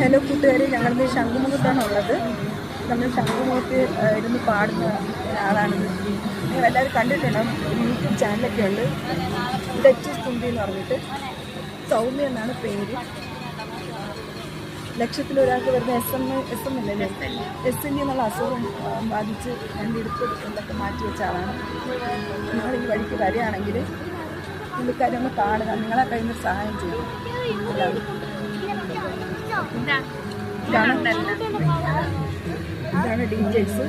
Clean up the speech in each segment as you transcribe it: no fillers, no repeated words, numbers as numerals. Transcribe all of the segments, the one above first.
Hello കൂട്ടുകാരെ, ഞങ്ങളിത് ശംഖുമുഖത്താണ് ഉള്ളത്. നമ്മൾ ശംഖുമുഖത്ത് ഇരുന്ന് പാടുന്ന ആളാണിത്. നിങ്ങൾ എല്ലാവരും കണ്ടിട്ടുണ്ടാകും. ഒരു യൂട്യൂബ് ചാനലൊക്കെ ഉണ്ട്, ഡച്ച് തുമ്പി എന്ന് പറഞ്ഞിട്ട്. സൗമ്യ എന്നാണ് പേര്. ലക്ഷത്തിലൊരാൾക്ക് വരുന്ന എസ് എം അല്ലേ, SND എന്നുള്ള അസുഖം ബാധിച്ച് രണ്ടിടുപ്പ് എന്തൊക്കെ മാറ്റി വെച്ച ആളാണ്. നിങ്ങൾ ഈ വഴിക്ക് വരികയാണെങ്കിൽ പുള്ളിക്കാരെ ഒന്ന് കാണുക, നിങ്ങളെ കയ്യിൽ നിന്ന് സഹായം ചെയ്യും. ഇതാണ് ഡീറ്റെയിൽസ്.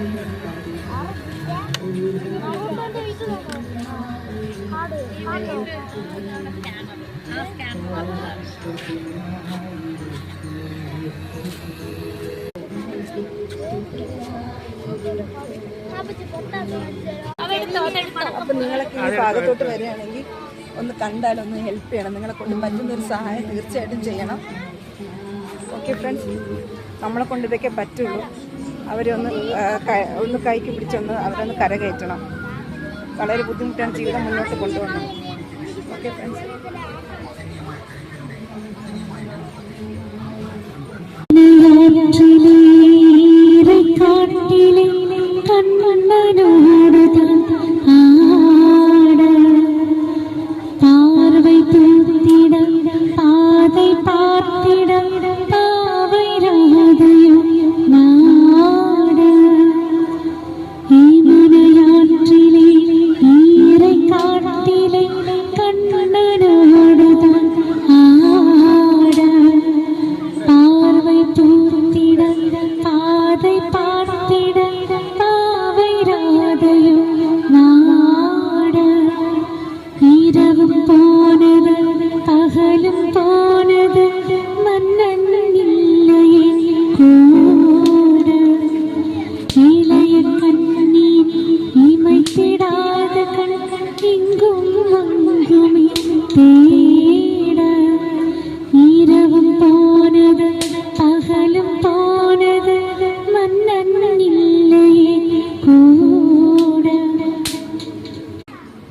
അപ്പം നിങ്ങളൊക്കെ ഈ ഭാഗത്തോട്ട് വരികയാണെങ്കിൽ ഒന്ന് കണ്ടാലൊന്ന് ഹെൽപ്പ് ചെയ്യണം. നിങ്ങളെ കൊണ്ട് പറ്റുന്നൊരു സഹായം തീർച്ചയായിട്ടും ചെയ്യണം. ഓക്കെ ഫ്രണ്ട്സ്, നമ്മളെ കൊണ്ട് ഇതൊക്കെ പറ്റുള്ളൂ. ഒന്ന് കൈക്ക് പിടിച്ചൊന്ന് അവരൊന്ന് കരകയറ്റണം. വളരെ ബുദ്ധിമുട്ടാണ് ജീവിതം മുന്നോട്ട് കൊണ്ടുപോകുന്നത്. Okay friends.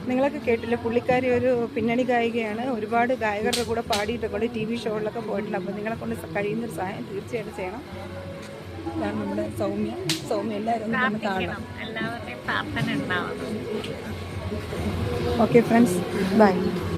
നിങ്ങളൊക്കെ കേട്ടില്ല, പുള്ളിക്കാരി ഒരു പിന്നണി ഗായികയാണ്. ഒരുപാട് ഗായകരുടെ കൂടെ പാടിയിട്ടൊക്കെ ഉണ്ട്, TV ഷോകളിലൊക്കെ പോയിട്ടില്ല. അപ്പോൾ നിങ്ങളെ കൊണ്ട് കഴിയുന്നൊരു സഹായം തീർച്ചയായിട്ടും ചെയ്യണം. ഇതാണ് നമ്മുടെ സൗമ്യ എല്ലാവരും ഒന്ന് കാണണം. Okay friends, by.